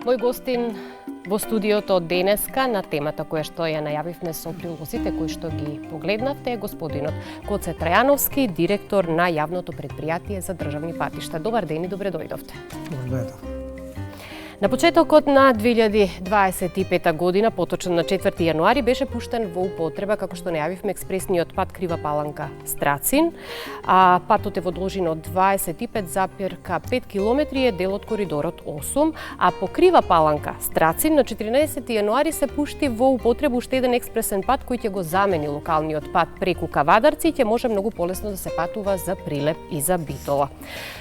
Мој гостин во студиото денеска на темата која што ја најавивме со прилозите кои што ги погледнавте е господинот Гоце Трајановски, директор на јавното претпријатие за државни патишта. Добар ден и добре дојдовте. Добар ден. На почетокот на 2025 година, поточно на 4 јануари, беше пуштен во употреба, како што најавивме, експресниот пат Крива Паланка Страцин. Патот е во должина од 25,5 км е дел од коридорот 8, а по Крива Паланка Страцин на 14 јануари се пушти во употребу уште еден експресен пат кој ќе го замени локалниот пат преку Кавадарци и ќе може многу полесно да се патува за Прилеп и за Битола.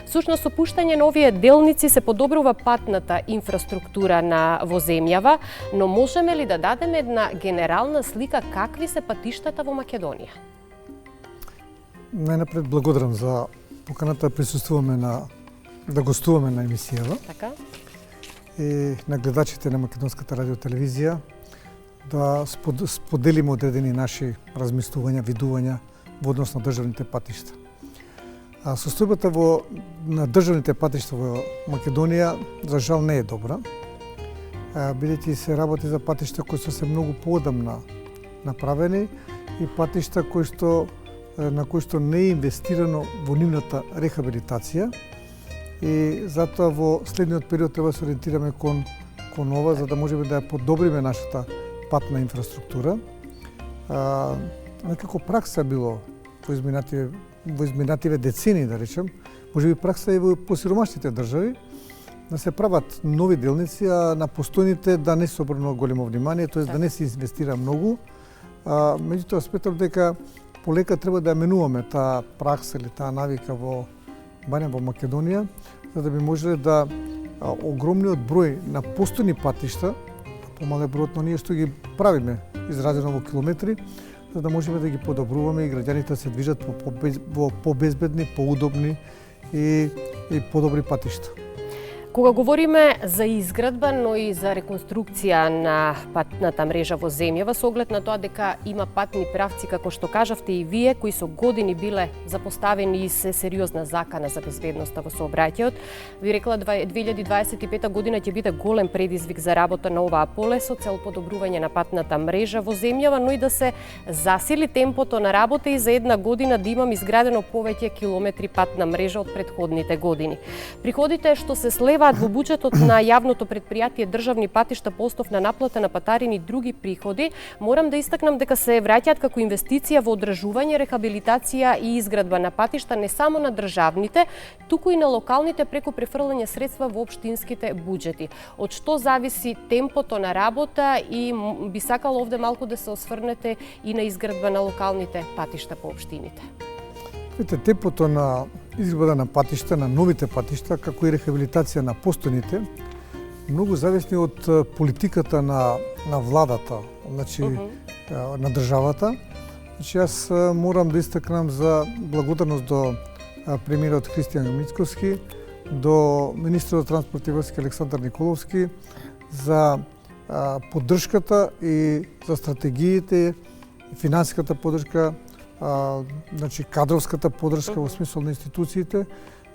Всушност, со пуштање на овие делници се подобрува патната инфраструктура во земјава, но можеме ли да дадеме една генерална слика какви се патиштата во Македонија? Најнапред благодарам за поканата да присуствуваме да гостуваме на емисијава. Така? И на гледачите на Македонската радиотелевизија да споделиме одредени наши размислувања, видувања во однос на државните патишта. Состојбата на државните патишта во Македонија за жал не е добра, бидејќи се работи за патишта кои се многу поодамна направени и патишта на кои што не е инвестирано во нивната рехабилитација и затоа во следниот период треба да се ориентираме кон ова за да можеме да ја подобриме нашата патна инфраструктура. Некако пракса било во изминативе децени, да речем, можеби пракса и во посиромашните држави, да се прават нови делници, а на постојните да не се обрнува големо внимание, тоест да не се инвестира многу. Меѓутоа, сметам дека полека треба да ја менуваме таа пракса или таа навика барем во Македонија, за да би можеле да огромниот број на постојни патишта, помале бројот на ние што ги правиме, изразено во километри, за да можеме да ги подобруваме и граѓаните да се движат во побезбедни, поудобни и подобри патишта. Кога говориме за изградба, но и за реконструкција на патната мрежа во земјава, со оглед на тоа дека има патни правци, како што кажавте и вие, кои со години биле запоставени и се сериозна закана за безбедноста во сообраќајот, ви рекла 2025 година ќе биде голем предизвик за работа на оваа поле со цел подобрување на патната мрежа во земјава, но и да се засили темпото на работа и за една година да имам изградено повеќе километри патна мрежа од претходните години. Приходите што се слева во буџетот на јавното претпријатие државни патишта по основ на наплата на патарини и други приходи, морам да истакнам дека се враќаат како инвестиција во одржување, рехабилитација и изградба на патишта не само на државните, туку и на локалните преку префрлање средства во општинските буџети. Од што зависи темпото на работа и би сакала овде малку да се осврнете и на изградба на локалните патишта по општините. Темпото на изградба на патишта, на новите патишта, како и рехабилитација на постојните, многу зависни од политиката на владата, значи на државата. Значи јас морам да истакнам за благодарност до премиерот Христијан Мицковски, до министерот транспорт и врски Александар Николовски за поддршката и за стратегиите, финансиската поддршка, значи кадровската поддршка во смисол на институциите,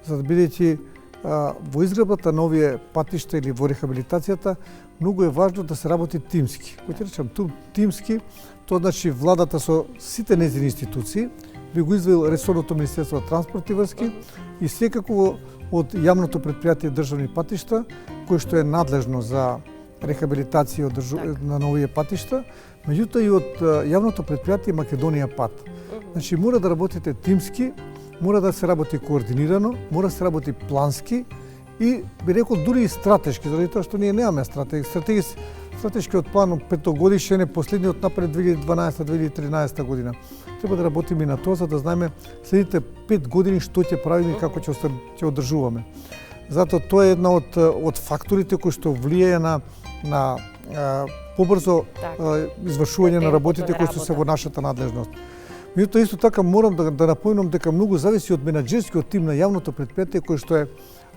за да бидејќи во изградбата на овие патишта или во рехабилитацијата многу е важно да се работи тимски. Кој ќе речам тимски, тоа значи владата со сите нејзини институции, би го извел ресорното Министерство за транспорт и врски и секако од јавното претпријатие државни патишта, кој што е надлежно за рехабилитација на новите патишта, меѓутоа и од јавното претпријатие Македонија пат. Значи, мора да работите тимски, мора да се работи координирано, мора да се работи плански и, би рекол, дури и стратешки, заради тоа што ние немаме стратешкиот план петогодишен е последниот напред 2012-2013 година. Треба да работиме и на тоа, за да знаеме следните 5 години што ќе правиме и како ќе одржуваме. Затоа тоа е една од факторите кои што влијае на побрзо извршување на работите кои што се во нашата надлежност. Меѓутоа исто така морам да напомнам дека многу зависи од менаџерскиот тим на јавното претпријатие кој што е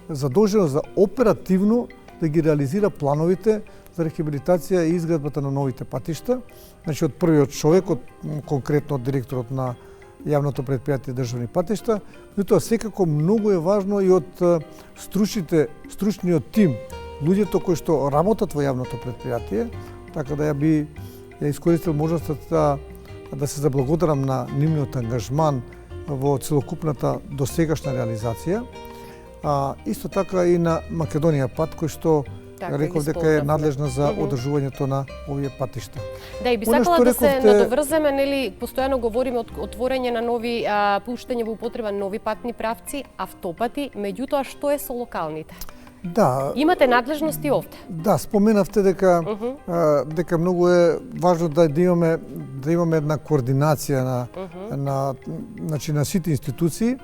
задолжено за оперативно да ги реализира плановите за рехабилитација и изградбата на новите патишта. Значи од првиот човек, конкретно од директорот на јавното претпријатие државни патишта, но тоа секако многу е важно и од стручниот тим луѓето кои што работат во јавното предпријатие, така да ја искористил можноста да се заблагодарам на нивниот ангажман во целокупната досегашна реализација. Исто така и на Македонија пат, кој што реков дека е надлежна за одржувањето на овие патишта. Да, и би сакала да се надоврземе, нели, постојано говориме од отворање на нови, пуштање во употреба нови патни правци, автопати, меѓутоа што е со локалните? Да. Имате надлежности овде? Да, споменавте дека многу е важно да имаме една координација на сите институции.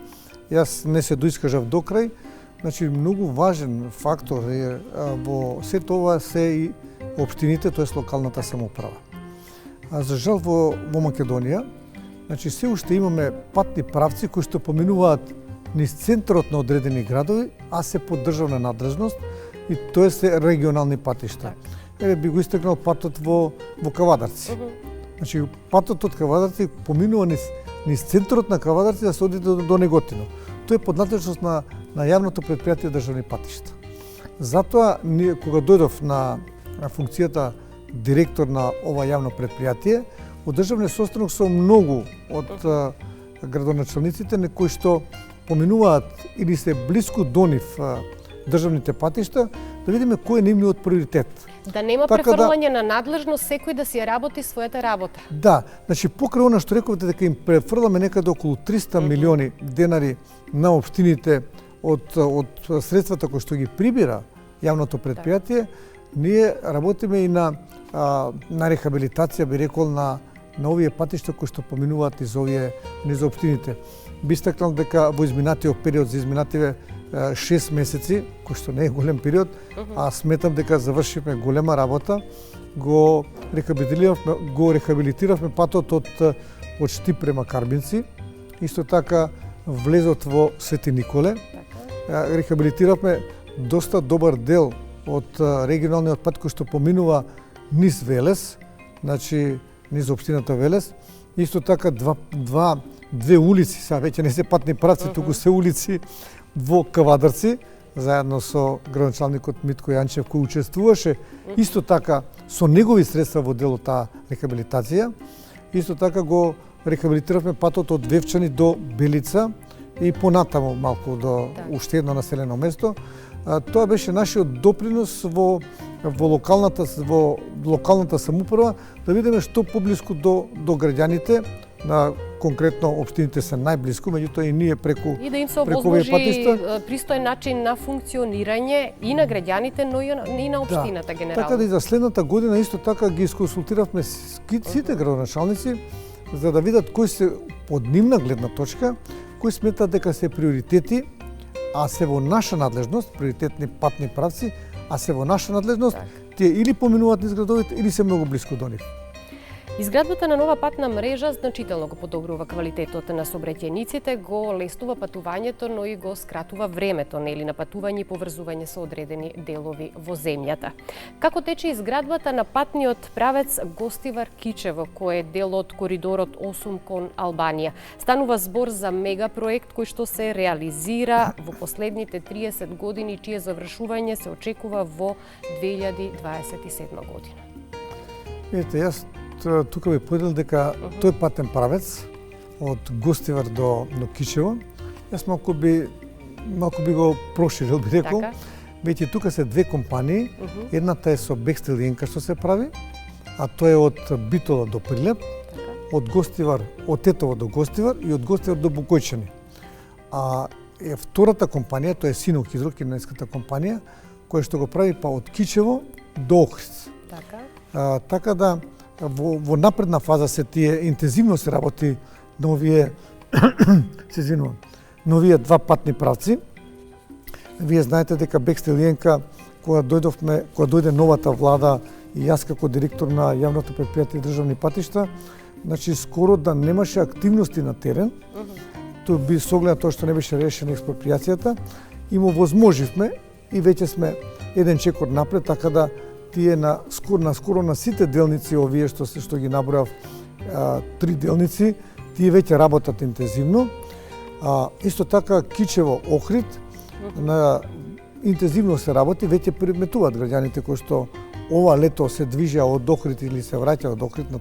Јас не се доискажав до крај. Значи, многу важен фактор во сето ова се и општините, тоа е локалната самоуправа. За жал во Македонија, значи се уште имаме патни правци кои што поминуваат низ центарот на одредени градови, а се под државна надлежност и тоа се регионални патишта. Би го истакнал патот во Кавадарци. Значи, патот од Кавадарци поминува низ центарот на Кавадарци да се оди до Неготино. Тоа е под надлежност на јавното предпријатие државни патишта. Затоа, кога дојдов на функцијата директор на ова јавно предпријатие, одржавме состанок со многу од градоначалниците на кои што поминуваат или се блиску до нив државните патишта, да видиме кој е нивниот приоритет. Да нема префрлање на надлежност, секој да си ја работи својата работа. Да, значи покрај она што рековте дека им префрламе некаде околу 300 милиони денари на општините од средствата кои што ги прибира јавното предпријатие, ние работиме и на рехабилитација, би рекол, на овие патишта кои што поминуваат низ општините. Би истакнал дека во изминатиот период, за изминативе 6 месеци, кој што не е голем период, а сметам дека завршивме голема работа, го рехабилитиравме патот од Штип према Карбинци, исто така влезот во Свети Николе, рехабилитиравме доста добар дел од регионалниот пат кој што поминува низ Велес, значи низ општината Велес, исто така две улици, сега веќе не се патни правци, туку се улици во Кавадарци, заедно со градоначалникот Митко Јанчев кој учествуваше исто така со негови средства во делот таа рехабилитација. Исто така го рехабилитиравме патот од Вевчани до Белица и понатаму малку до уште едно населено место. Тоа беше нашиот допринос во локалната самоуправа, да видиме што поблиску до граѓаните, на конкретно општините се најблиску, меѓутоа и ние преку и да им се овозможи пристоен начин на функционирање и на граѓаните, но и на општината генерално. Така да и за следната година исто така ги исконсултиравме сите градоначалници за да видат кои се од нивна гледна точка, кои сметат дека се приоритети, а се во наша надлежност, приоритетни патни правци, а се во наша надлежност, тие или поминуваат низ градовите или се многу блиску до нив. Изградбата на нова патна мрежа значително го подобрува квалитетот на сообраќајниците, го леснува патувањето, но и го скратува времето на патување и поврзување со одредени делови во земјата. Како тече изградбата на патниот правец Гостивар-Кичево, кој е дел од коридорот 8 кон Албанија? Станува збор за мегапроект кој што се реализира во последните 30 години, чие завршување се очекува во 2027 година. Ете, јас тука би поделил дека тој патен правец од Гостивар до Кичево, јас малку би го проширил, би рекол. Веќе тука се две компании, едната е со Бекстил Јенка што се прави, а тоа е од Битола до Прилеп, од Гостивар, од Тетово до Гостивар и од Гостивар до Букојчани. А втората компанија, тоа е Синохидро, кинеската компанија, која што го прави па од Кичево до Охрид. Така да во напредна фаза се тие интензивно се работи на овие два патни правци. Вие знаете дека Бекстил Јенка, кога дојде новата влада и јас како директор на јавното предпријатие државни патишта, значи скоро да немаше активности на терен, тоа би согледа тоа што не беше решена експропријацијата, и му возможивме и веќе сме еден чекор напред, така да тие скоро на сите делници овие што ги набројав, 3 делници, тие веќе работат интензивно. Исто така Кичево Охрид, интензивно се работи, веќе приметуваат граѓаните кои што ова лето се движеа од Охрид или се враќаат од Охрид на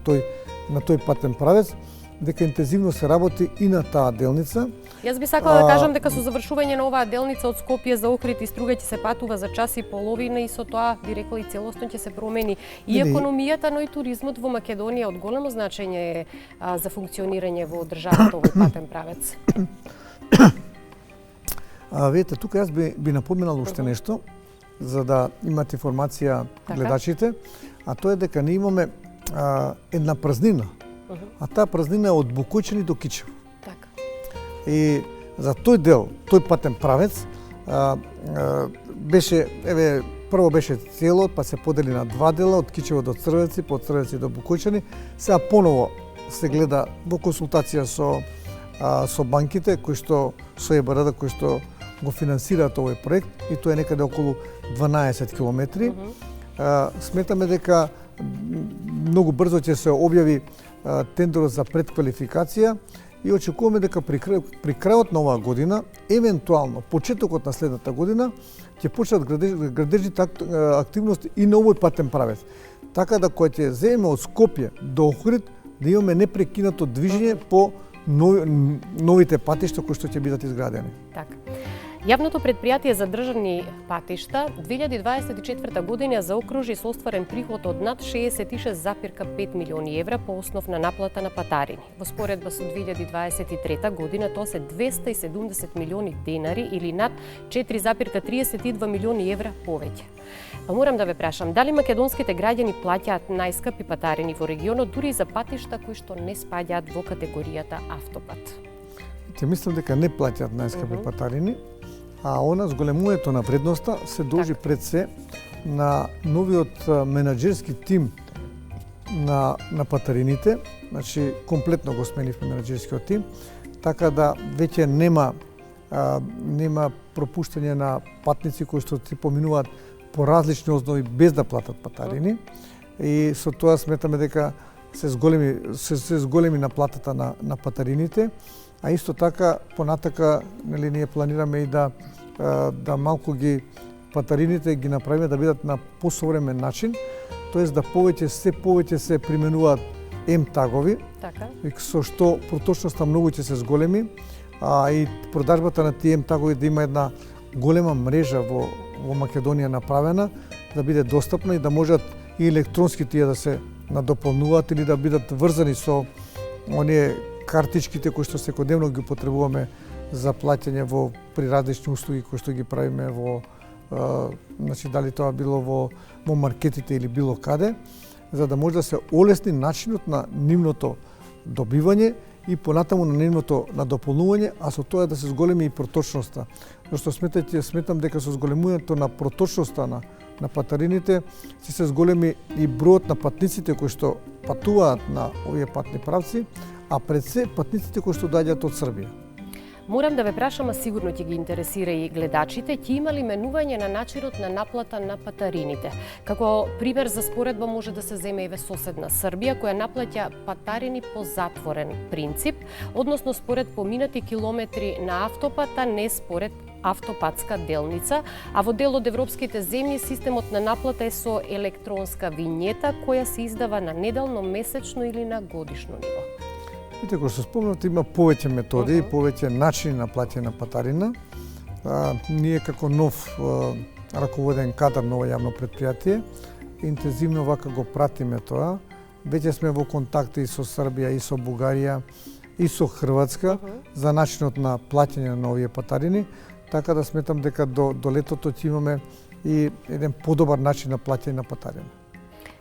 тој патен правец, дека интензивно се работи и на таа делница. Јас би сакала да кажам дека со завршување на оваа делница од Скопје за Охрид и Струга ќе се патува за час и половина и со тоа би рекла и целосно ќе се промени и економијата, но и туризмот во Македонија од големо значење е за функционирање во државата овој патен правец. Видите, тука јас би напоменал уште нешто, за да имате информација гледачите, а тоа е дека ние имаме една празнина, а таа празнина е од Букојчани до Кичево. Така. И за тој дел, тој патен правец, беше, прво беше целот, па се подели на два дела, од Кичево до Црвеци, по Црвеци до Букојчани. Сега поново се гледа во консултација со банките, кои што со ЕБРД, кои што го финансираат овој проект, и тоа е некаде околу 12 километри. Сметаме дека многу брзо ќе се објави тендерот за предквалификација и очекуваме дека при крајот на оваа година, евентуално почетокот на следната година, ќе почнат градежните активности и на овој патен правец. Така да кој ќе земе од Скопје до Охрид, да имаме непрекинато движење по новите патишта кои што ќе бидат изградени. Така. Јавното предпријатие за државни патишта 2024 година заокружи со остварен приход од над 66,5 милиони евра по основ на наплата на патарини. Во споредба со 2023 година тоа се 270 милиони денари или над 4,32 милиони евра повеќе. Па морам да ве прашам, дали македонските граѓани плаќаат најскапи патарини во регионот дури за патишта кои што не спаѓаат во категоријата автопат? Мислам дека не плаќаат најскапи патарини, а она зголемувањето на вредноста се дължи пред се на новиот менаџерски тим на патарините, значи комплетно го сменивме менаџерскиот тим, така да веќе нема пропуштање на патници кои што ти поминуваат по различни основи без да платат патарини, и со тоа сметаме дека се зголеми наплатата на патарините. А исто така, понатака, ние планираме и да малку ги патарините ги направиме да бидат на посовремен начин, тоест да се повеќе се применуваат М-тагови, со што проточноста многу ќе се зголеми, а и продажбата на тие М-тагови да има една голема мрежа во Македонија направена, да биде достапна и да можат и електронски тие да се надополнуваат или да бидат врзани со оние картичките кои што секојдневно ги потребуваме за плаќање при различни услуги кои што ги правиме значи дали тоа било во маркетите или било каде, за да може да се олесни начинот на нивното добивање и понатаму на нивното надополнување, а со тоа да се зголеми и проточноста. Зашто сметам дека со зголемувањето на проточноста на патарините ќе се зголеми и бројот на патниците кои што патуваат на овие патни правци, а пред се патниците кои што доаѓаат од Србија. Морам да ве прашам, а сигурно ќе ги интересира и гледачите, ќе има ли менување на начинот на наплата на патарините? Како пример за споредба може да се земе и соседна Србија, која наплаќа патарини по затворен принцип, односно според поминати километри на автопата, не според автопатска делница, а во дел од европските земји системот на наплата е со електронска винјета која се издава на неделно, месечно или на годишно ниво. Видите, кој што спомнавте, има повеќе методи и повеќе начини на плаќање на патарина. Ние како нов раководен кадар на ова јавно предпријатие интензивно вака го пратиме тоа. Веќе сме во контакти и со Србија, и со Бугарија, и со Хрватска за начинот на плаќање на овие патарини, така да сметам дека до летото ќе имаме и еден подобар начин на плаќање на патарина.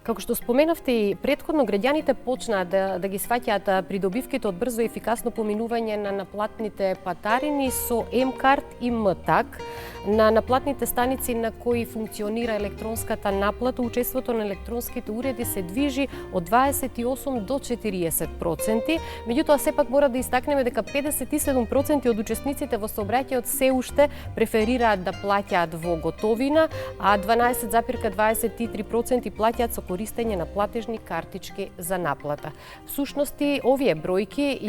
Како што споменавте и предходно, граѓаните почнаа да ги сваќаат придобивките од брзо и ефикасно поминување на наплатните патарини со М-карт и М-так. На наплатните станици на кои функционира електронската наплата, учеството на електронските уреди се движи од 28 до 40%. Меѓутоа, сепак мора да истакнеме дека 57% од учесниците во сообраќајот се уште преферираат да плаќаат во готовина, а 12,23% плаќаат со користење на платежни картички за наплата. Всушности, овие бројки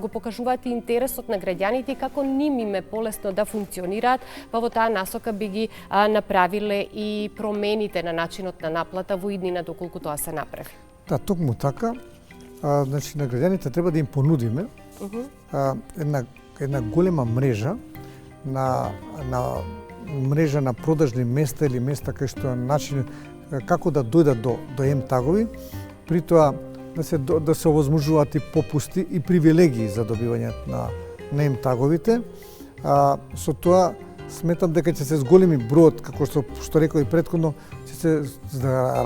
го покажуваат и интересот на граѓаните и како ним им е полесно да функционираат, па во таа насока би ги направиле и промените на начинот на наплата во иднина доколку тоа се направи. Да, токму така. Значи, на граѓаните треба да им понудиме една голема мрежа на мрежа на продажни места или места кај што начин како да дојдат до ем-тагови, при тоа да се овозможуваат и попусти и привилегии за добивање на ем-таговите. Со тоа сметам дека ќе се зголеми бројот, како што реков и претходно, ќе се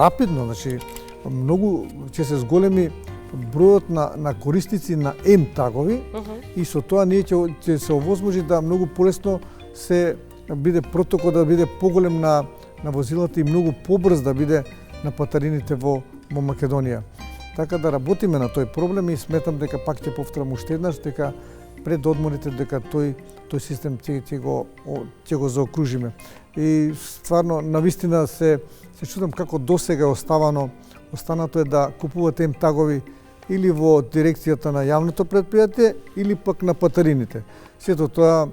рапидно, значи многу ќе се зголеми бројот на корисници на ем-тагови и со тоа ние ќе се овозможи да многу полесно се биде протокол да биде поголем на возилата и многу побрз да биде на патарините во Македонија. Така да работиме на тој проблем и сметам дека пак ќе повторам уште еднаш дека пред одморите дека тој систем ќе го заокружиме. И стварно навистина се чудам како досега е останато е да купувате ем-тагови или во дирекцијата на јавното предпријатие или пак на патарините. Сето тоа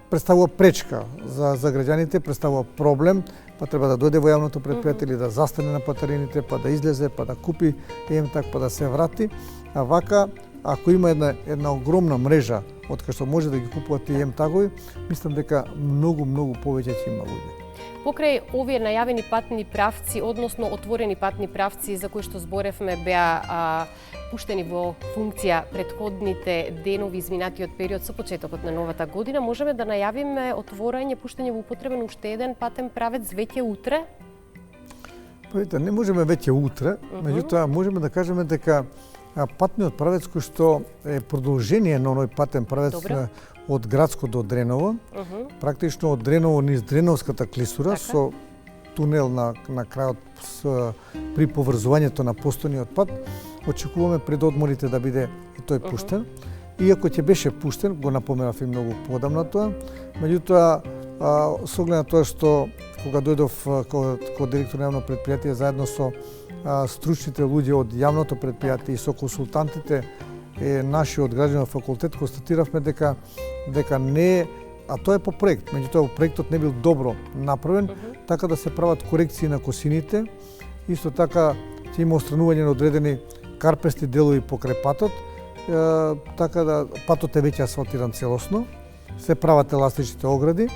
представува пречка за граѓаните, представува проблем, па треба да дојде во јавното предпријатие или да застане на патарините, па да излезе, па да купи ем-таг, па да се врати. А вака, ако има една огромна мрежа од кај што може да ги купуваат тие ем-тагови, мислам дека многу повеќе ќе има луѓе. Покрај овие најавени патни правци, односно отворени патни правци за кои што зборевме, беа пуштени во функција предходните денови изминатиот период со почетокот на новата година, можеме да најавиме отворање, пуштење во употреба на уште еден патен правец веќе утре? Видите, не можеме веќе утре, меѓутоа можеме да кажеме дека патниот правец кој што е продолжение на оној патен правец од Градско до Дреново, практично од Дреново низ Дреновската клисура, со тунел на крајот при поврзувањето на постојниот пат, очекуваме пред одморите да биде и тој пуштен. Иако ќе беше пуштен, го напоменав и многу подамна тоа, меѓутоа со оглед на тоа што кога дојдов како директор на јавно предпријатие заедно со стручните луѓе од јавното предпријатие и со консултантите нашиот граѓанов факултет, констатиравме дека не, а тоа е по проект, меѓутоа проектот не бил добро направен, така да се прават корекции на косините, исто така ќе има отстранување на одредени карпести делови покрај патот, така да патот е веќе асфалтиран целосно, се прават еластичните огради,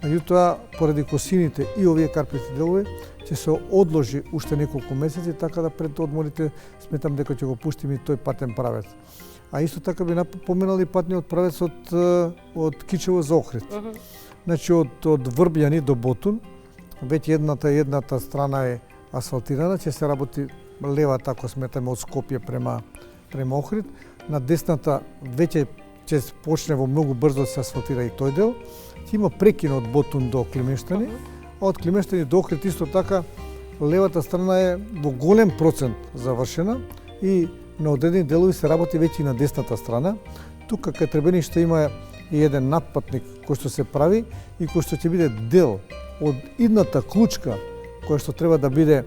меѓутоа поради косините и овие карпести делови ќе се одложи уште неколку месеци, така да пред одморите сметам дека ќе го пуштиме тој патен правец. А исто така би напоменал и патниот правец од Кичево за Охрид. Значи од Врбјани до Ботун, веќе едната страна е асфалтирана, ќе се работи левата, ако сметаме од Скопје према Охрид, на десната веќе ќе почне во многу брзо да се асфалтира и тој дел. Ќе има прекин од Ботун до Климештани, а од Климештани до Охрид исто така левата страна е во голем процент завршена и на одредени делови се работи веќе и на десната страна. Тука кај Требениште има и еден надпатник кој што се прави и кој што ќе биде дел од идната клучка која што треба да биде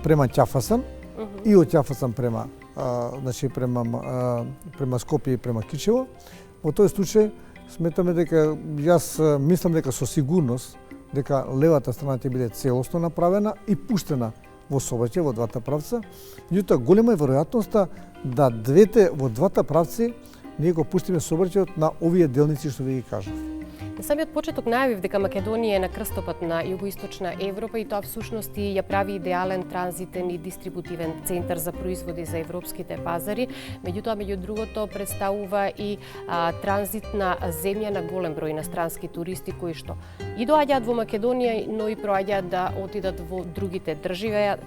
према Ќафасан и од Ќафасан према Скопје и према Кичево. Во тој случај сметаме дека јас мислам дека со сигурност дека левата страна ќе биде целосно направена и пуштена во сообраќај во двата правца. Меѓутоа голема е веројатноста да во двата правци ние го пуштиме сообраќајот на овие делници што ви ги кажав. На самиот почеток најавив дека Македонија е на крстопат на југоисточна Европа и тоа всушност ја прави идеален транзитен и дистрибутивен центар за производи за европските пазари. Меѓутоа, меѓу другото, представува и транзитна земја на голем број инострански туристи кои што и доаѓаат во Македонија, но и проаѓаат да отидат во другите држави.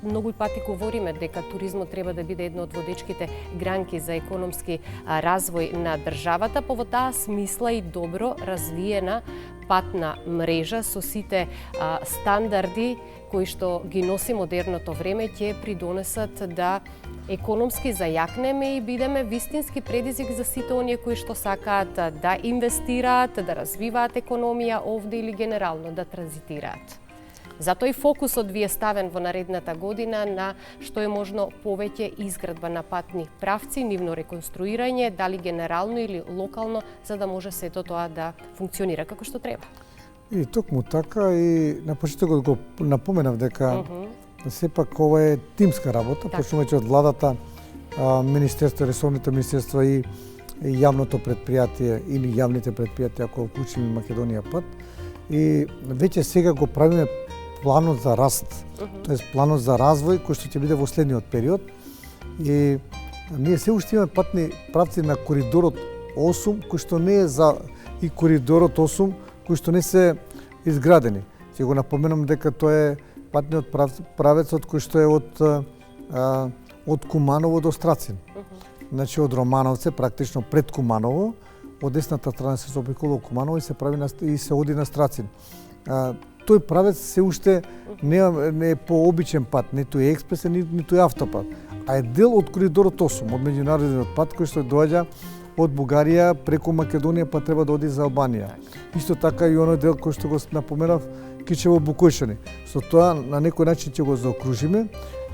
Многу пати говориме дека туризмот треба да биде една од водечките гранки за економски развој на државата, по во таа смисла и добро развиена патна мрежа со сите стандарди кои што ги носи модерното време ќе придонесат да економски зајакнеме и бидеме вистински предизвик за сите оние кои што сакаат да инвестираат, да развиваат економија овде или генерално да транзитираат. Затоа и фокусот ви е ставен во наредната година на што е можно повеќе изградба на патни правци, нивно реконструирање, дали генерално или локално, за да може сето тоа да функционира како што треба. И токму така, и на почетокот го напоменав дека сепак ова е тимска работа, почнувајќи од владата, министерство, ресорните министерства и јавното предпријатие или јавните предпријатија, ако вклучиме Македонија пат. И веќе сега го правиме планот за раст, тоест планот за развој кој што ќе биде во следниот период. И ние се уште имаме патни правци на коридорот 8 кој што не е за и коридорот 8 кои што не се изградени. Ќе го напоменам дека тоа е патниот правецот кој што е од Куманово до Страцин. Значи од Романовце, практично пред Куманово, од десната страна се заобиколува Куманово и се прави и се оди на Страцин. Тој правец се уште не е пообичен пат, ниту е експресен, ниту е автопат, а е дел од коридорот 8, од меѓународниот пат кој што доаѓа од Бугарија преку Македонија, па треба да оди за Албанија. Исто така и оној дел кој што го напоменав, Кичево-Букојшани. Со тоа на некој начин ќе го заокружиме,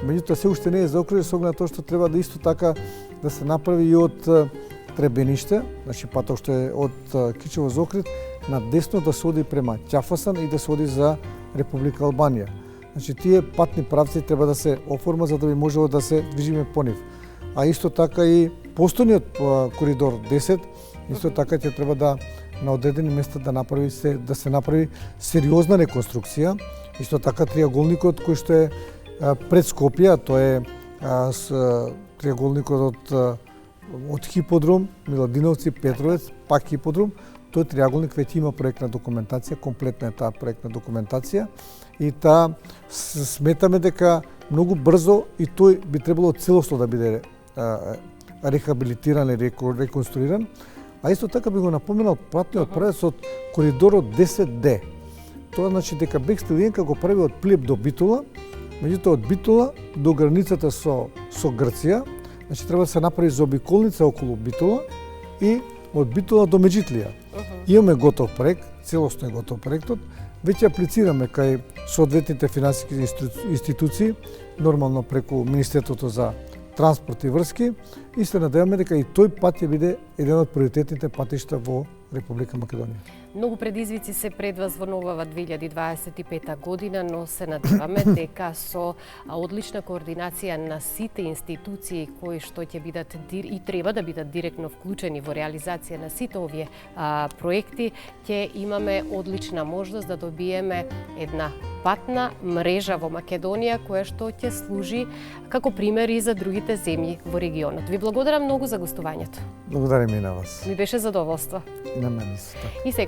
меѓутоа се уште не е заокружен со оглед на тоа што треба да исто така да се направи и од Требениште, значи патот што е од Кичево за Охрид, на десно да се оди према Ќафасан и да се оди за Република Албанија. Значи тие патни правци треба да се оформат за да би можело да се движиме по нив. А исто така и постојниот коридор 10, исто така ќе треба да на одредени места да се направи сериозна реконструкција. Исто така триаголникот кој што е пред Скопје, тоа е триаголникот од Хиподром, Миладиновци, Петровец, пак Хиподром. Тој триаголник веќе има проектна документација, комплетна е таа проектна документација и сметаме дека многу брзо и тој би требало целосно да биде рехабилитиран и реконструиран. А исто така би го напоменал патниот правец од коридорот 10D. Тоа значи дека Бекстил Јенка го прави од Плиеп до Битола, меѓутоа од Битола до границата со Грција, значи треба да се направи заобиколница околу Битола и од Битола до Меđитлија. Имаме готов проект, целосно е готов проектот, веќе аплицираме кај соодветните финансиски институции, нормално преку Министерството за транспорт и врски, и се надеваме дека и тој пат ќе биде еден од приоритетните патишта во Република Македонија. Многу предизвици се пред вас во новава 2025 година, но се надеваме дека со одлична координација на сите институции кои што ќе бидат и треба да бидат директно вклучени во реализација на сите овие проекти, ќе имаме одлична можност да добиеме една патна мрежа во Македонија која што ќе служи како пример и за другите земји во регионот. Ви благодарам многу за гостувањето. Благодарам и на вас. Ми беше задоволство. И на мене исто така. И